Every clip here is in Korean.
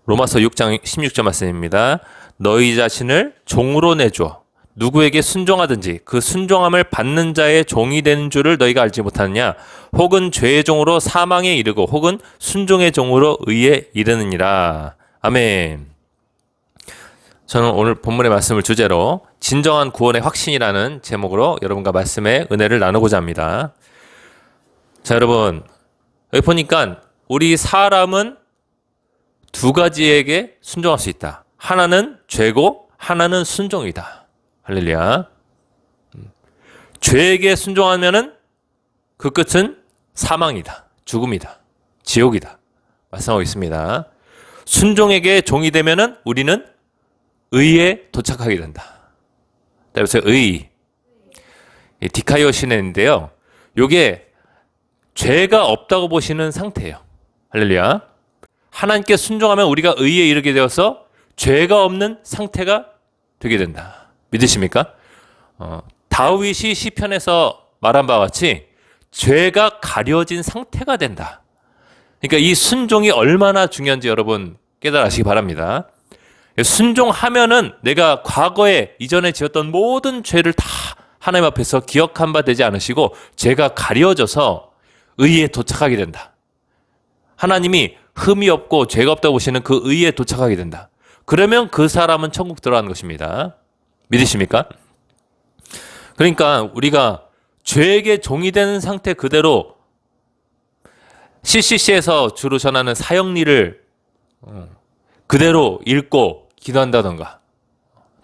로마서 6장 16절 말씀입니다. 너희 자신을 종으로 내주어 누구에게 순종하든지 그 순종함을 받는 자의 종이 되는 줄을 너희가 알지 못하느냐? 혹은 죄의 종으로 사망에 이르고 혹은 순종의 종으로 의에 이르느니라. 아멘. 저는 오늘 본문의 말씀을 주제로 진정한 구원의 확신이라는 제목으로 여러분과 말씀의 은혜를 나누고자 합니다. 자, 여러분, 여기 보니까 우리 사람은 두 가지에게 순종할 수 있다. 하나는 죄고 하나는 순종이다. 할렐루야. 죄에게 순종하면은 그 끝은 사망이다. 죽음이다. 지옥이다. 말씀하고 있습니다. 순종에게 종이 되면은 우리는 의에 도착하게 된다. 그래서 의, 디카이오 신인데요. 요게 죄가 없다고 보시는 상태예요. 할렐루야. 하나님께 순종하면 우리가 의에 이르게 되어서 죄가 없는 상태가 되게 된다. 믿으십니까? 다윗이 시편에서 말한 바와 같이 죄가 가려진 상태가 된다. 그러니까 이 순종이 얼마나 중요한지 여러분 깨달으시기 바랍니다. 순종하면은 내가 과거에 이전에 지었던 모든 죄를 다 하나님 앞에서 기억한 바 되지 않으시고 죄가 가려져서 의에 도착하게 된다. 하나님이 흠이 없고 죄가 없다고 보시는 그 의에 도착하게 된다. 그러면 그 사람은 천국 들어가는 것입니다. 믿으십니까? 그러니까 우리가 죄에게 종이 되는 상태 그대로 CCC에서 주로 전하는 사형리를 그대로 읽고 기도한다던가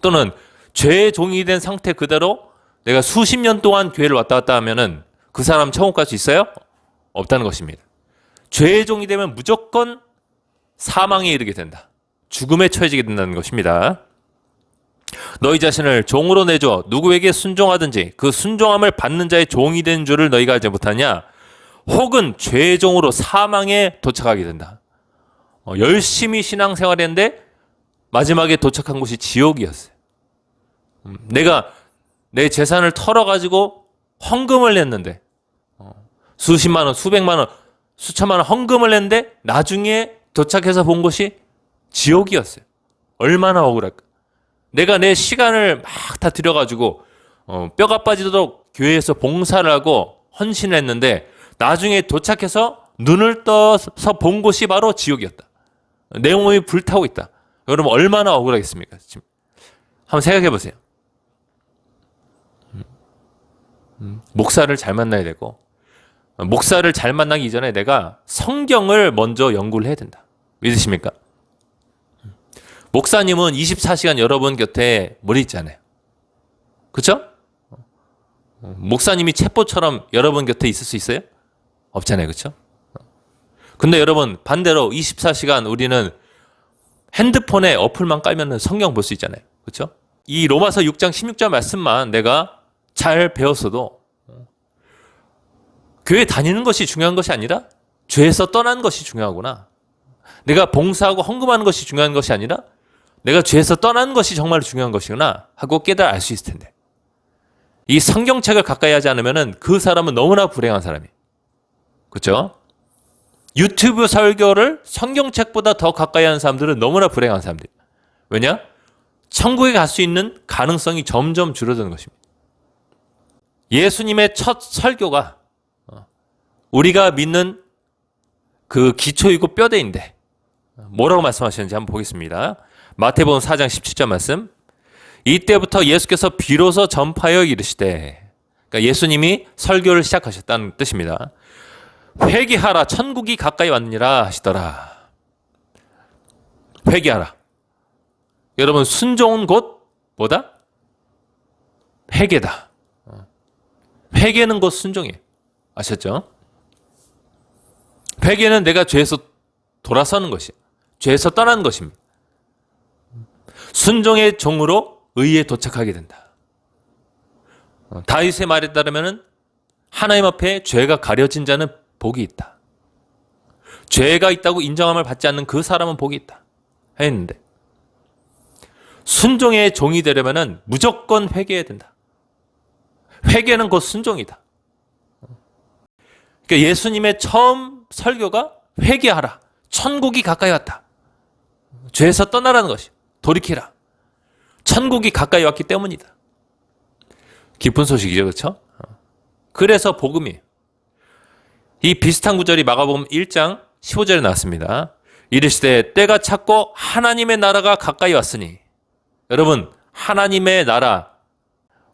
또는 죄의 종이 된 상태 그대로 내가 수십 년 동안 교회를 왔다 갔다 하면은 그 사람 천국 갈 수 있어요? 없다는 것입니다. 죄의 종이 되면 무조건 사망에 이르게 된다. 죽음에 처해지게 된다는 것입니다. 너희 자신을 종으로 내줘 누구에게 순종하든지 그 순종함을 받는 자의 종이 된 줄을 너희가 알지 못하냐? 혹은 죄의 종으로 사망에 도착하게 된다. 열심히 신앙생활했는데 마지막에 도착한 곳이 지옥이었어요. 내가 내 재산을 털어가지고 헌금을 냈는데 수십만 원, 수백만 원, 수천만 원 헌금을 냈는데 나중에 도착해서 본 곳이 지옥이었어요. 얼마나 억울할까. 내가 내 시간을 막 다 들여가지고 뼈가 빠지도록 교회에서 봉사를 하고 헌신을 했는데 나중에 도착해서 눈을 떠서 본 곳이 바로 지옥이었다. 내 몸이 불타고 있다. 여러분 얼마나 억울하겠습니까? 지금 한번 생각해 보세요. 목사를 잘 만나야 되고 목사를 잘 만나기 이전에 내가 성경을 먼저 연구를 해야 된다. 믿으십니까? 목사님은 24시간 여러분 곁에 머리 있잖아요. 그렇죠? 목사님이 챗봇처럼 여러분 곁에 있을 수 있어요? 없잖아요. 그렇죠? 근데 여러분 반대로 24시간 우리는 핸드폰에 어플만 깔면 성경 볼 수 있잖아요. 그렇죠? 이 로마서 6장 16절 말씀만 내가 잘 배웠어도 교회 다니는 것이 중요한 것이 아니라 죄에서 떠난 것이 중요하구나. 내가 봉사하고 헌금하는 것이 중요한 것이 아니라 내가 죄에서 떠난 것이 정말 중요한 것이구나 하고 깨달아 알 수 있을 텐데 이 성경책을 가까이 하지 않으면 그 사람은 너무나 불행한 사람이에요. 그렇죠? 유튜브 설교를 성경책보다 더 가까이 하는 사람들은 너무나 불행한 사람들이에요. 왜냐? 천국에 갈 수 있는 가능성이 점점 줄어드는 것입니다. 예수님의 첫 설교가 우리가 믿는 그 기초이고 뼈대인데 뭐라고 말씀하시는지 한번 보겠습니다. 마태복음 4장 17절 말씀. 이때부터 예수께서 비로소 전파하여 이르시되, 그러니까 예수님이 설교를 시작하셨다는 뜻입니다. 회개하라 천국이 가까이 왔느니라 하시더라. 회개하라. 여러분 순종은 곧 뭐다? 회개다. 회개는 곧 순종이에요. 아셨죠? 회개는 내가 죄에서 돌아서는 것이에요. 죄에서 떠나는 것입니다. 순종의 종으로 의에 도착하게 된다. 다윗의 말에 따르면 하나님 앞에 죄가 가려진 자는 복이 있다. 죄가 있다고 인정함을 받지 않는 그 사람은 복이 있다. 했는데 순종의 종이 되려면 무조건 회개해야 된다. 회개는 곧 순종이다. 그러니까 예수님의 처음 설교가 회개하라. 천국이 가까이 왔다. 죄에서 떠나라는 것이. 돌이키라. 천국이 가까이 왔기 때문이다. 기쁜 소식이죠. 그렇죠? 그래서 복음이에요. 이 비슷한 구절이 마가복음 1장 15절에 나왔습니다. 이르시되 때가 찼고 하나님의 나라가 가까이 왔으니. 여러분, 하나님의 나라,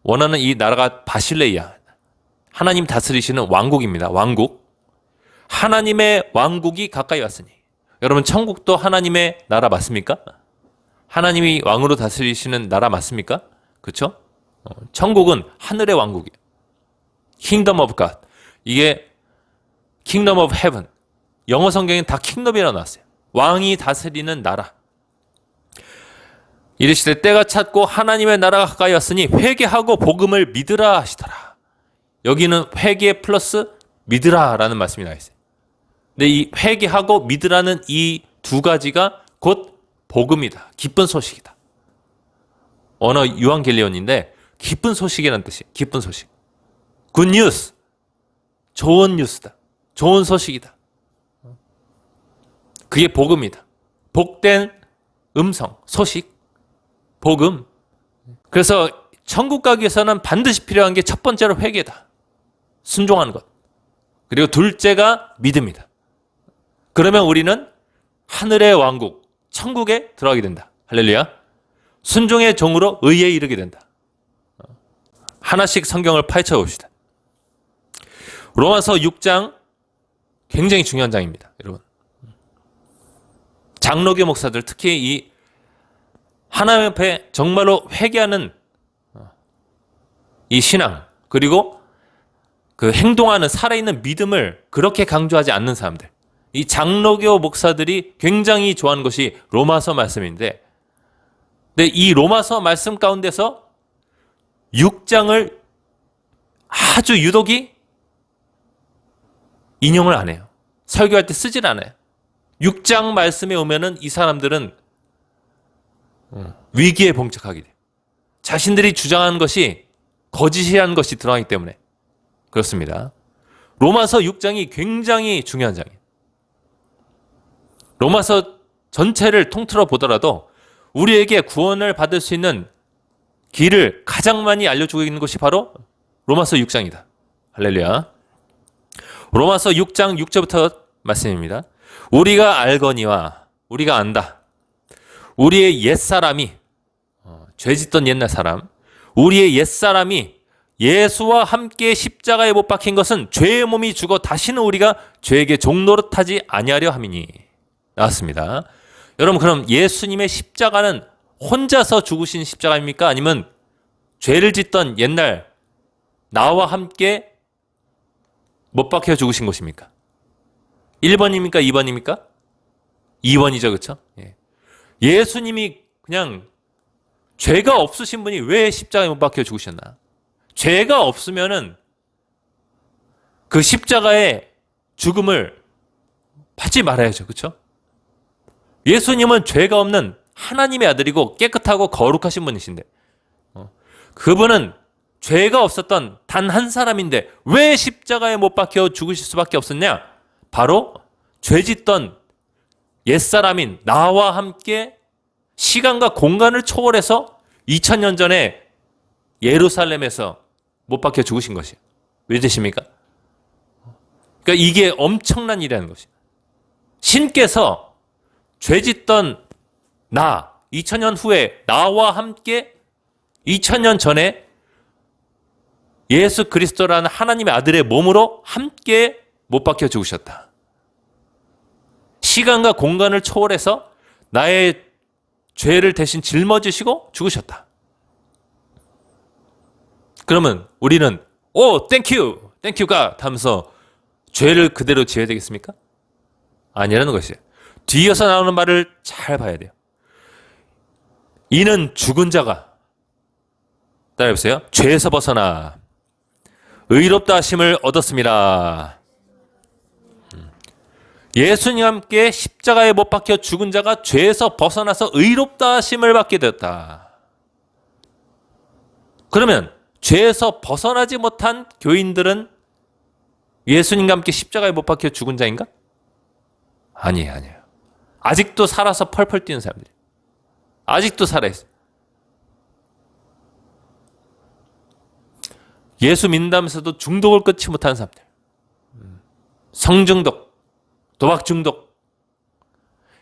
원하는 이 나라가 바실레이아, 하나님 다스리시는 왕국입니다. 왕국. 하나님의 왕국이 가까이 왔으니. 여러분, 천국도 하나님의 나라 맞습니까? 하나님이 왕으로 다스리시는 나라 맞습니까? 그렇죠? 천국은 하늘의 왕국이에요. Kingdom of God. 이게 Kingdom of Heaven. 영어 성경엔 다 킹덤이라고 나왔어요. 왕이 다스리는 나라. 이르시되 때가 찼고 하나님의 나라가 가까이 왔으니 회개하고 복음을 믿으라 하시더라. 여기는 회개 플러스 믿으라라는 말씀이 나와 있어요. 근데 이 회개하고 믿으라는 이 두 가지가 곧 복음이다. 기쁜 소식이다. 언어 유한겔리온인데 기쁜 소식이라는 뜻이에요. 기쁜 소식. 굿 뉴스. 좋은 뉴스다. 좋은 소식이다. 그게 복음이다. 복된 음성, 소식, 복음. 그래서 천국 가기 위해서는 반드시 필요한 게 첫 번째로 회개다. 순종하는 것. 그리고 둘째가 믿음이다. 그러면 우리는 하늘의 왕국, 천국에 들어가게 된다. 할렐루야. 순종의 종으로 의에 이르게 된다. 하나씩 성경을 파헤쳐 봅시다. 로마서 6장 굉장히 중요한 장입니다. 여러분. 장로교 목사들, 특히 이 하나님 앞에 정말로 회개하는 이 신앙, 그리고 그 행동하는 살아있는 믿음을 그렇게 강조하지 않는 사람들, 이 장로교 목사들이 굉장히 좋아하는 것이 로마서 말씀인데, 근데 이 로마서 말씀 가운데서 6장을 아주 유독이 인용을 안 해요. 설교할 때 쓰질 않아요. 6장 말씀에 오면은 이 사람들은 위기에 봉착하게 돼요. 자신들이 주장하는 것이 거짓이라는 것이 드러나기 때문에 그렇습니다. 로마서 6장이 굉장히 중요한 장이에요. 로마서 전체를 통틀어 보더라도 우리에게 구원을 받을 수 있는 길을 가장 많이 알려주고 있는 것이 바로 로마서 6장이다. 할렐루야. 로마서 6장 6절부터 말씀입니다. 우리가 알거니와 우리가 안다. 우리의 옛사람이, 죄짓던 옛날 사람, 우리의 옛사람이 예수와 함께 십자가에 못 박힌 것은 죄의 몸이 죽어 다시는 우리가 죄에게 종노릇하지 아니하려 함이니. 나왔습니다. 여러분, 그럼 예수님의 십자가는 혼자서 죽으신 십자가입니까? 아니면 죄를 짓던 옛날 나와 함께 못 박혀 죽으신 것입니까? 1번입니까? 2번입니까? 2번이죠. 그렇죠? 예. 예수님이 그냥 죄가 없으신 분이 왜 십자가에 못 박혀 죽으셨나? 죄가 없으면은 그 십자가의 죽음을 받지 말아야죠. 그렇죠? 예수님은 죄가 없는 하나님의 아들이고 깨끗하고 거룩하신 분이신데 그분은 죄가 없었던 단 한 사람인데 왜 십자가에 못 박혀 죽으실 수밖에 없었냐? 바로 죄짓던 옛사람인 나와 함께 시간과 공간을 초월해서 2000년 전에 예루살렘에서 못 박혀 죽으신 것이에요. 왜 되십니까? 그러니까 이게 엄청난 일이라는 것이에요. 신께서 죄짓던 나, 2000년 후에 나와 함께 2000년 전에 예수 그리스도라는 하나님의 아들의 몸으로 함께 못 박혀 죽으셨다. 시간과 공간을 초월해서 나의 죄를 대신 짊어지시고 죽으셨다. 그러면 우리는 땡큐 가 하면서 죄를 그대로 지어야 되겠습니까? 아니라는 것이에요. 뒤에서 나오는 말을 잘 봐야 돼요. 이는 죽은 자가, 따라해보세요. 죄에서 벗어나 의롭다 하심을 얻었습니다. 예수님과 함께 십자가에 못 박혀 죽은 자가 죄에서 벗어나서 의롭다 하심을 받게 되었다. 그러면 죄에서 벗어나지 못한 교인들은 예수님과 함께 십자가에 못 박혀 죽은 자인가? 아니에요. 아직도 살아서 펄펄 뛰는 사람들이. 아직도 살아있어요. 예수 믿는다면서도 중독을 끊지 못하는 사람들. 성중독, 도박 중독.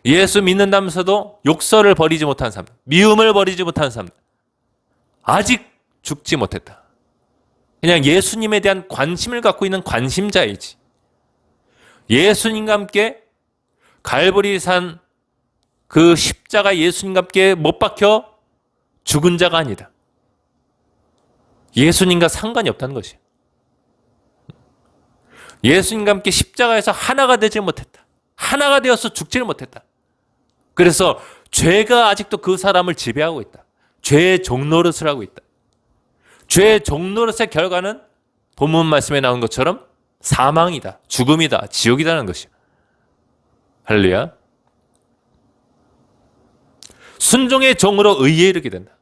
예수 믿는다면서도 욕설을 버리지 못하는 사람들. 미움을 버리지 못하는 사람들. 아직 죽지 못했다. 그냥 예수님에 대한 관심을 갖고 있는 관심자이지. 예수님과 함께 갈보리산 그 십자가 예수님과 함께 못 박혀 죽은 자가 아니다. 예수님과 상관이 없다는 것이에요. 예수님과 함께 십자가에서 하나가 되지 못했다. 하나가 되어서 죽지를 못했다. 그래서 죄가 아직도 그 사람을 지배하고 있다. 죄의 종노릇을 하고 있다. 죄의 종노릇의 결과는 본문 말씀에 나온 것처럼 사망이다, 죽음이다, 지옥이다는 것이야. 할렐루야. 순종의 종으로 의에 이르게 된다.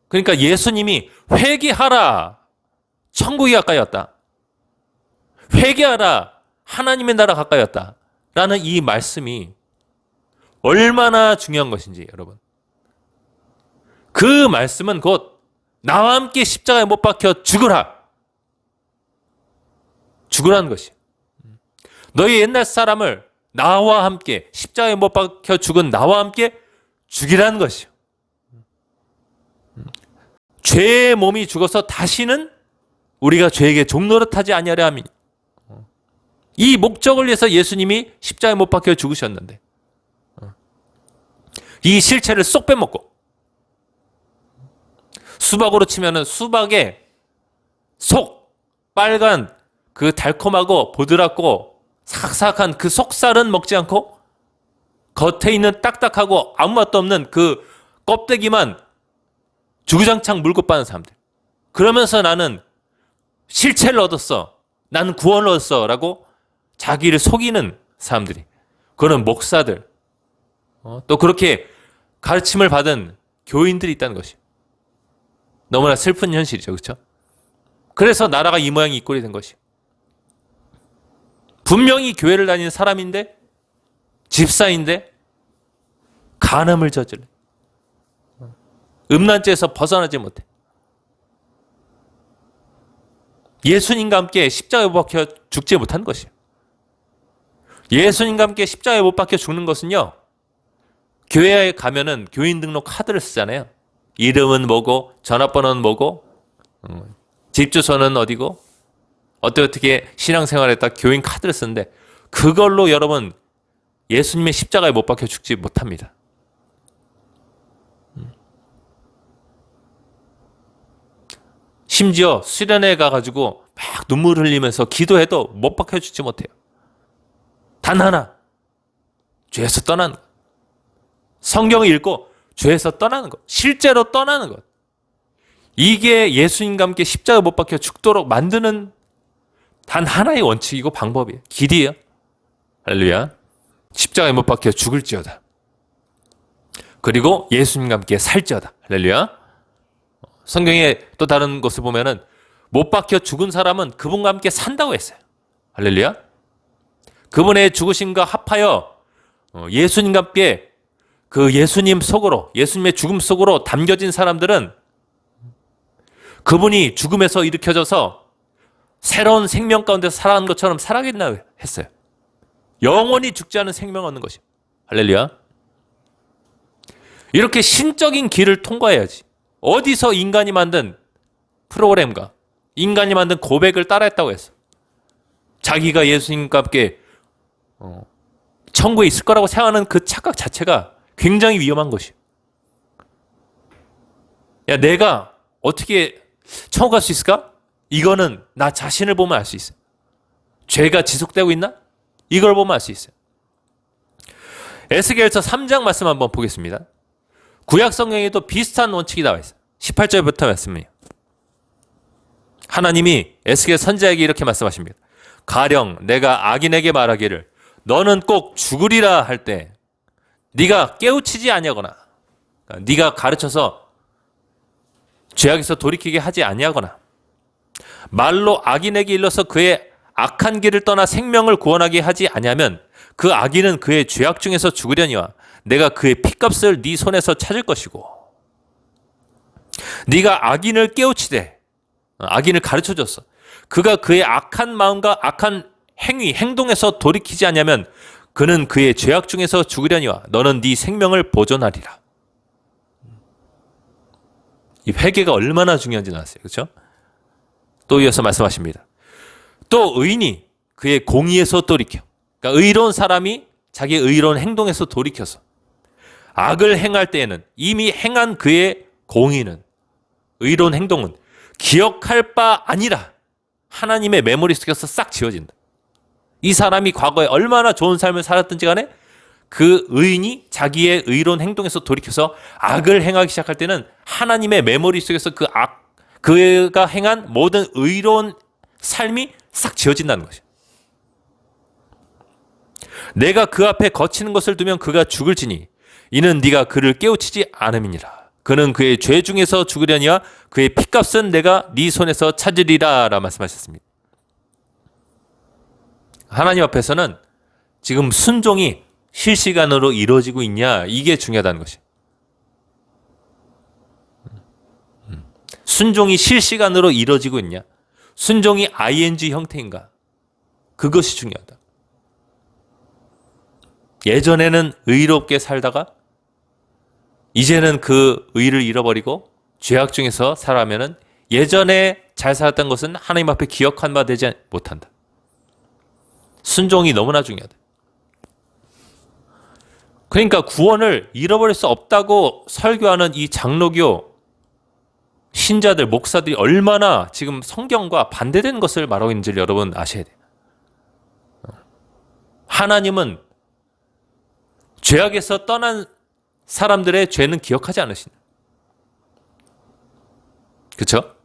그러니까 예수님이 회개하라, 천국이 가까이 왔다. 회개하라, 하나님의 나라 가까이 왔다. 라는 이 말씀이 얼마나 중요한 것인지 여러분. 그 말씀은 곧 나와 함께 십자가에 못 박혀 죽으라. 죽으라는 것이에요. 너희 옛날 사람을 나와 함께 십자가에 못 박혀 죽은 나와 함께 죽이라는 것이요. 죄의 몸이 죽어서 다시는 우리가 죄에게 종노릇하지 아니하려 함이니. 이 목적을 위해서 예수님이 십자가에 못 박혀 죽으셨는데 이 실체를 쏙 빼먹고 수박으로 치면은 수박의 속 빨간 그 달콤하고 보드랍고 삭삭한 그 속살은 먹지 않고 겉에 있는 딱딱하고 아무 맛도 없는 그 껍데기만 주구장창 물고 빠는 사람들. 그러면서 나는 실체를 얻었어. 나는 구원을 얻었어. 라고 자기를 속이는 사람들이. 그런 목사들. 또 그렇게 가르침을 받은 교인들이 있다는 것이. 너무나 슬픈 현실이죠. 그렇죠? 그래서 나라가 이 모양이 이 꼴이 된 것이. 분명히 교회를 다니는 사람인데 집사인데 간음을 저질러. 음란죄에서 벗어나지 못해. 예수님과 함께 십자가에 못 박혀 죽지 못한 것이에요. 예수님과 함께 십자가에 못 박혀 죽는 것은요. 교회에 가면은 교인 등록 카드를 쓰잖아요. 이름은 뭐고 전화번호는 뭐고 집 주소는 어디고 어떻게 신앙생활했다 교인 카드를 쓰는데 그걸로 여러분 예수님의 십자가에 못 박혀 죽지 못합니다. 심지어 수련회 가가지고 막 눈물 흘리면서 기도해도 못 박혀 죽지 못해요. 단 하나 죄에서 떠나는 것. 성경을 읽고 죄에서 떠나는 것. 실제로 떠나는 것. 이게 예수님과 함께 십자가에 못 박혀 죽도록 만드는 단 하나의 원칙이고 방법이에요. 길이에요. 할렐루야. 십자가에 못 박혀 죽을지어다. 그리고 예수님과 함께 살지어다. 할렐루야. 성경에 또 다른 것을 보면은 못 박혀 죽은 사람은 그분과 함께 산다고 했어요. 할렐루야. 그분의 죽으심과 합하여 예수님과 함께 그 예수님 속으로 예수님의 죽음 속으로 담겨진 사람들은 그분이 죽음에서 일으켜져서 새로운 생명 가운데 살아가는 것처럼 살아가겠나 했어요. 영원히 죽지 않은 생명을 얻는 것이에요. 할렐루야. 이렇게 신적인 길을 통과해야지. 어디서 인간이 만든 프로그램과 인간이 만든 고백을 따라했다고 했어. 자기가 예수님과 함께 천국에 있을 거라고 생각하는 그 착각 자체가 굉장히 위험한 것이에요. 야, 내가 어떻게 천국 갈 수 있을까? 이거는 나 자신을 보면 알 수 있어요. 죄가 지속되고 있나? 이걸 보면 알 수 있어요. 에스겔서 3장 말씀 한번 보겠습니다. 구약 성경에도 비슷한 원칙이 나와 있어요. 18절부터 말씀이에요. 하나님이 에스겔 선지자에게 이렇게 말씀하십니다. 가령 내가 악인에게 말하기를 너는 꼭 죽으리라 할 때 네가 깨우치지 아니하거나 네가 가르쳐서 죄악에서 돌이키게 하지 아니하거나 말로 악인에게 일러서 그의 악한 길을 떠나 생명을 구원하게 하지 아니하면 그 악인은 그의 죄악 중에서 죽으려니와 내가 그의 피값을 네 손에서 찾을 것이고 네가 악인을 깨우치되 악인을 가르쳐줬어. 그가 그의 악한 마음과 악한 행동에서 돌이키지 않냐면 그는 그의 죄악 중에서 죽으려니와 너는 네 생명을 보존하리라. 이 회개가 얼마나 중요한지 나왔어요. 그렇죠? 또 이어서 말씀하십니다. 또 의인이 그의 공의에서 돌이켜. 그러니까 의로운 사람이 자기의 의로운 행동에서 돌이켜서 악을 행할 때에는 이미 행한 그의 공의는 의로운 행동은 기억할 바 아니라 하나님의 메모리 속에서 싹 지워진다. 이 사람이 과거에 얼마나 좋은 삶을 살았든지 간에 그 의인이 자기의 의로운 행동에서 돌이켜서 악을 행하기 시작할 때는 하나님의 메모리 속에서 그가 행한 모든 의로운 삶이 싹 지워진다는 것이야. 내가 그 앞에 거치는 것을 두면 그가 죽을지니 이는 네가 그를 깨우치지 않음이니라. 그는 그의 죄 중에서 죽으려니와 그의 피값은 내가 네 손에서 찾으리라 라 말씀하셨습니다. 하나님 앞에서는 지금 순종이 실시간으로 이루어지고 있냐 이게 중요하다는 것이에요. 순종이 실시간으로 이루어지고 있냐, 순종이 ing 형태인가, 그것이 중요하다. 예전에는 의롭게 살다가 이제는 그 의를 잃어버리고 죄악 중에서 살아가면은 예전에 잘 살았던 것은 하나님 앞에 기억한 바 되지 못한다. 순종이 너무나 중요하다. 그러니까 구원을 잃어버릴 수 없다고 설교하는 이 장로교 신자들, 목사들이 얼마나 지금 성경과 반대된 것을 말하고 있는지를 여러분 아셔야 돼요. 하나님은 죄악에서 떠난 사람들의 죄는 기억하지 않으신다. 그렇죠?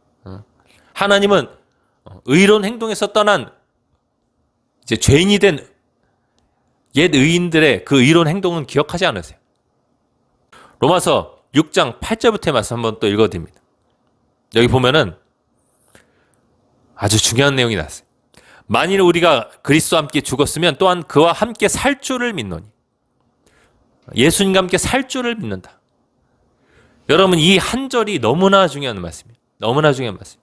하나님은 의로운 행동에서 떠난 이제 죄인이 된 옛 의인들의 그 의로운 행동은 기억하지 않으세요. 로마서 6장 8절부터의 말씀 한번 또 읽어드립니다. 여기 보면은 아주 중요한 내용이 나왔어요. 만일 우리가 그리스도와 함께 죽었으면 또한 그와 함께 살 줄을 믿노니. 예수님과 함께 살 줄을 믿는다. 여러분 이 한 절이 너무나 중요한 말씀이에요. 너무나 중요한 말씀.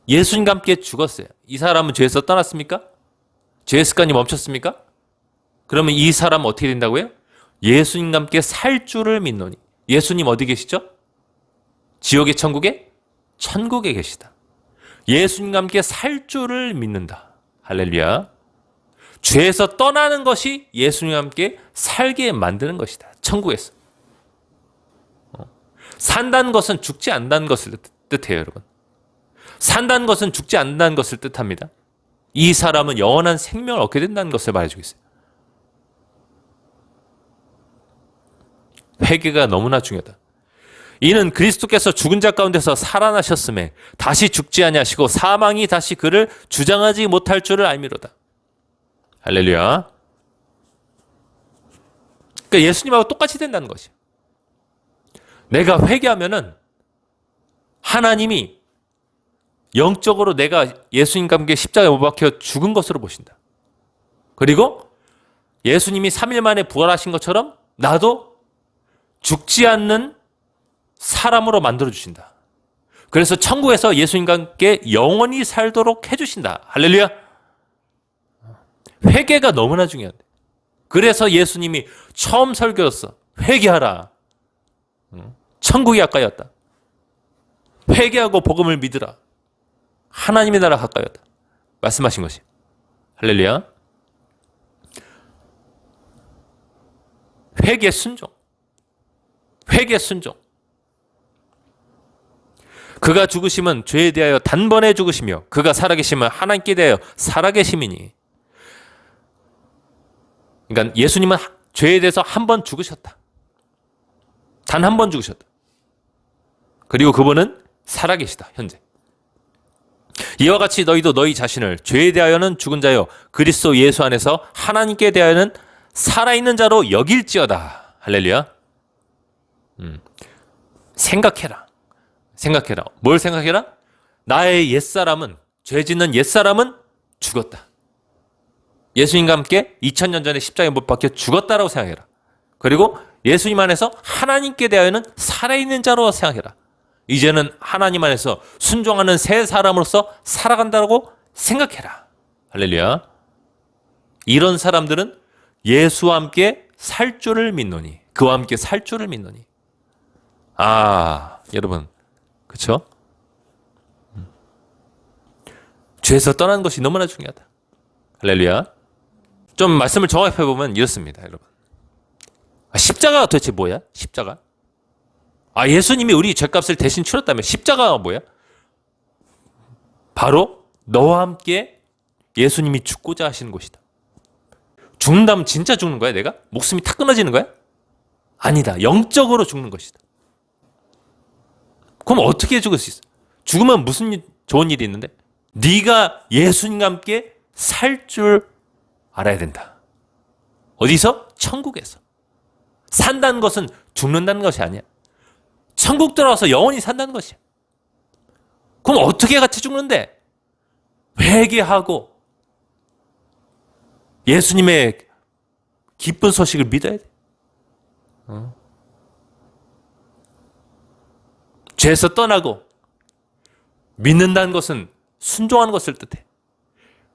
예수님과 함께 죽었어요. 이 사람은 죄에서 떠났습니까? 죄의 습관이 멈췄습니까? 그러면 이 사람은 어떻게 된다고요? 예수님과 함께 살 줄을 믿노니. 예수님 어디 계시죠? 지옥의 천국에? 천국에 계시다. 예수님과 함께 살 줄을 믿는다. 할렐루야. 죄에서 떠나는 것이 예수님과 함께 살게 만드는 것이다. 천국에서. 산다는 것은 죽지 않는다는 것을 뜻해요, 여러분. 산다는 것은 죽지 않는다는 것을 뜻합니다. 이 사람은 영원한 생명을 얻게 된다는 것을 말해주고 있어요. 회개가 너무나 중요하다. 이는 그리스도께서 죽은 자 가운데서 살아나셨음에 다시 죽지 아니하시고 사망이 다시 그를 주장하지 못할 줄을 알미로다. 할렐루야. 그러니까 예수님하고 똑같이 된다는 것이에요. 내가 회개하면은 하나님이 영적으로 내가 예수님과 함께 십자가에 못 박혀 죽은 것으로 보신다. 그리고 예수님이 3일 만에 부활하신 것처럼 나도 죽지 않는 사람으로 만들어주신다. 그래서 천국에서 예수님과 함께 영원히 살도록 해주신다. 할렐루야. 회개가 너무나 중요한데. 그래서 예수님이 처음 설교였어. 회개하라. 천국이 가까이였다. 회개하고 복음을 믿으라. 하나님의 나라 가까이였다. 말씀하신 것이. 할렐루야. 회개 순종. 회개 순종. 그가 죽으심은 죄에 대하여 단번에 죽으시며 그가 살아계심은 하나님께 대하여 살아계심이니. 그러니까 예수님은 죄에 대해서 한 번 죽으셨다. 단 한 번 죽으셨다. 그리고 그분은 살아계시다. 현재. 이와 같이 너희도 너희 자신을 죄에 대하여는 죽은 자요 그리스도 예수 안에서 하나님께 대하여는 살아있는 자로 여길지어다. 할렐루야. 생각해라. 생각해라. 뭘 생각해라? 나의 옛사람은, 죄 짓는 옛사람은 죽었다. 예수님과 함께 2000년 전에 십자가에 못 박혀 죽었다라고 생각해라. 그리고 예수님 안에서 하나님께 대하여는 살아있는 자로 생각해라. 이제는 하나님 안에서 순종하는 새 사람으로서 살아간다고 생각해라. 할렐루야. 이런 사람들은 예수와 함께 살 줄을 믿노니, 그와 함께 살 줄을 믿노니. 여러분, 그쵸? 죄에서 떠나는 것이 너무나 중요하다. 할렐루야. 좀 말씀을 정확해보면 이렇습니다, 여러분. 십자가가 도대체 뭐야? 십자가? 예수님이 우리 죄값을 대신 치렀다면 십자가가 뭐야? 바로 너와 함께 예수님이 죽고자 하시는 것이다. 죽는다면 진짜 죽는 거야, 내가? 목숨이 탁 끊어지는 거야? 아니다. 영적으로 죽는 것이다. 그럼 어떻게 죽을 수 있어? 죽으면 무슨 좋은 일이 있는데? 네가 예수님과 함께 살 줄 알아야 된다. 어디서? 천국에서. 산다는 것은 죽는다는 것이 아니야. 천국 들어와서 영원히 산다는 것이야. 그럼 어떻게 같이 죽는데? 회개하고 예수님의 기쁜 소식을 믿어야 돼. 죄에서 떠나고 믿는다는 것은 순종하는 것을 뜻해.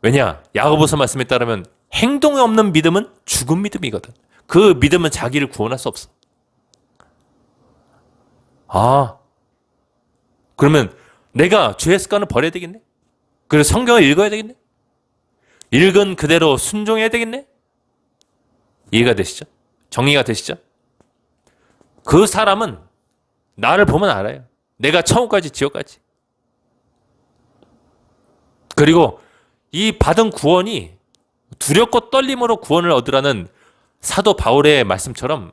왜냐? 야고보서 말씀에 따르면 행동이 없는 믿음은 죽은 믿음이거든. 그 믿음은 자기를 구원할 수 없어. 그러면 내가 죄의 습관을 버려야 되겠네? 그리고 성경을 읽어야 되겠네? 읽은 그대로 순종해야 되겠네? 이해가 되시죠? 정리가 되시죠? 그 사람은 나를 보면 알아요. 내가 천국까지 지옥까지. 그리고 이 받은 구원이 두렵고 떨림으로 구원을 얻으라는 사도 바울의 말씀처럼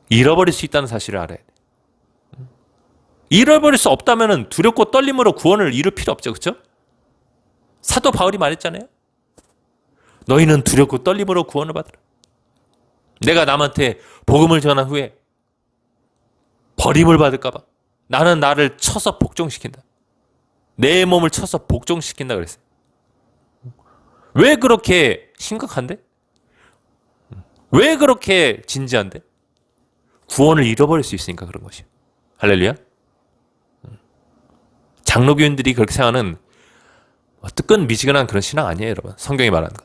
잃어버릴 수 있다는 사실을 알아야 돼. 잃어버릴 수 없다면 두렵고 떨림으로 구원을 이룰 필요 없죠. 그렇죠? 사도 바울이 말했잖아요. 너희는 두렵고 떨림으로 구원을 받으라. 내가 남한테 복음을 전한 후에 버림을 받을까 봐 나는 나를 쳐서 복종시킨다. 내 몸을 쳐서 복종시킨다 그랬어요. 왜 그렇게 심각한데? 왜 그렇게 진지한데? 구원을 잃어버릴 수 있으니까 그런 것이에요. 할렐루야. 장로교인들이 그렇게 생각하는 뜨끈미지근한 그런 신앙 아니에요, 여러분. 성경이 말하는 거.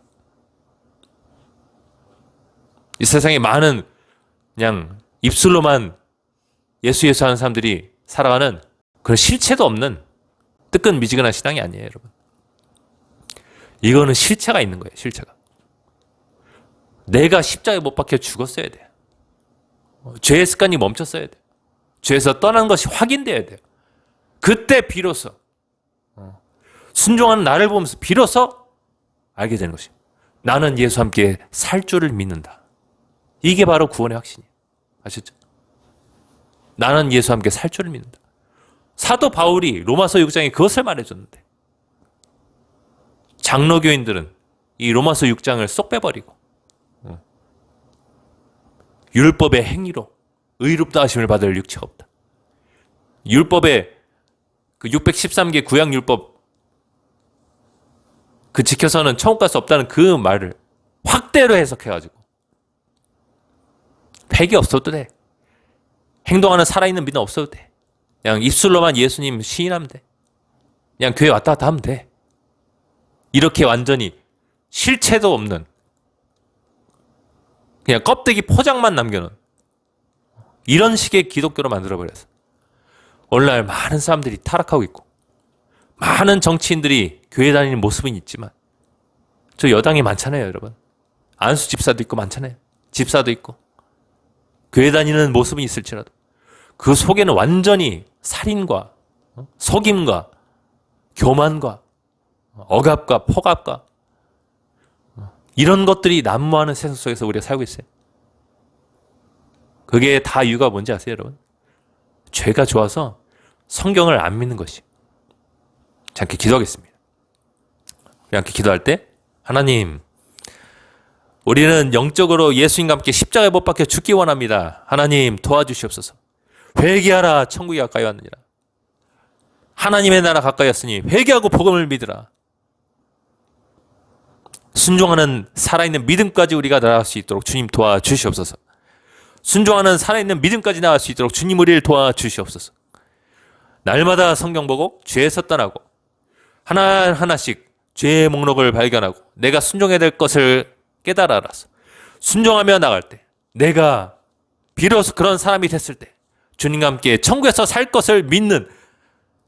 이 세상에 많은 그냥 입술로만 예수 하는 사람들이 살아가는 그런 실체도 없는 뜨끈미지근한 신앙이 아니에요, 여러분. 이거는 실체가 있는 거예요, 실체가. 내가 십자가에 못 박혀 죽었어야 돼요. 죄의 습관이 멈췄어야 돼요. 죄에서 떠난 것이 확인돼야 돼요. 그때 비로소 순종하는 나를 보면서 비로소 알게 되는 것이에요. 나는 예수와 함께 살 줄을 믿는다. 이게 바로 구원의 확신이에요. 아셨죠? 나는 예수와 함께 살 줄을 믿는다. 사도 바울이 로마서 6장에 그것을 말해줬는데 장로교인들은 이 로마서 6장을 쏙 빼버리고 율법의 행위로 의롭다 하심을 받을 육체가 없다. 율법의 그 613개 구약 율법 그 지켜서는 천국 갈 수 없다는 그 말을 확대로 해석해가지고 팩이 없어도 돼. 행동하는 살아있는 믿음 없어도 돼. 그냥 입술로만 예수님 시인하면 돼. 그냥 교회 왔다 갔다 하면 돼. 이렇게 완전히 실체도 없는 그냥 껍데기 포장만 남겨놓은 이런 식의 기독교로 만들어버렸어. 오늘날 많은 사람들이 타락하고 있고 많은 정치인들이 교회 다니는 모습은 있지만 저 여당이 많잖아요, 여러분. 안수 집사도 있고 많잖아요. 집사도 있고 교회 다니는 모습은 있을지라도 그 속에는 완전히 살인과 속임과 교만과 억압과 폭압과 이런 것들이 난무하는 세상 속에서 우리가 살고 있어요. 그게 다 이유가 뭔지 아세요, 여러분? 죄가 좋아서 성경을 안 믿는 것이. 자, 함께 기도하겠습니다. 우리 함께 기도할 때 하나님, 우리는 영적으로 예수님과 함께 십자가에 못 박혀 죽기 원합니다. 하나님 도와주시옵소서. 회개하라, 천국이 가까이 왔느니라. 하나님의 나라 가까이 왔으니 회개하고 복음을 믿으라. 순종하는 살아있는 믿음까지 우리가 나아갈 수 있도록 주님 도와주시옵소서. 순종하는 살아있는 믿음까지 나아갈 수 있도록 주님 우리를 도와주시옵소서. 날마다 성경 보고 죄에서 떠나고 하나하나씩 죄의 목록을 발견하고 내가 순종해야 될 것을 깨달아 알아서 순종하며 나갈 때 내가 비로소 그런 사람이 됐을 때 주님과 함께 천국에서 살 것을 믿는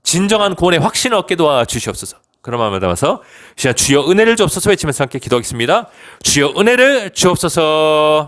진정한 구원의 확신을 얻게 도와주시옵소서. 그런 마음을 담아서 시간 주여 은혜를 주옵소서 외치면서 함께 기도하겠습니다. 주여 은혜를 주옵소서.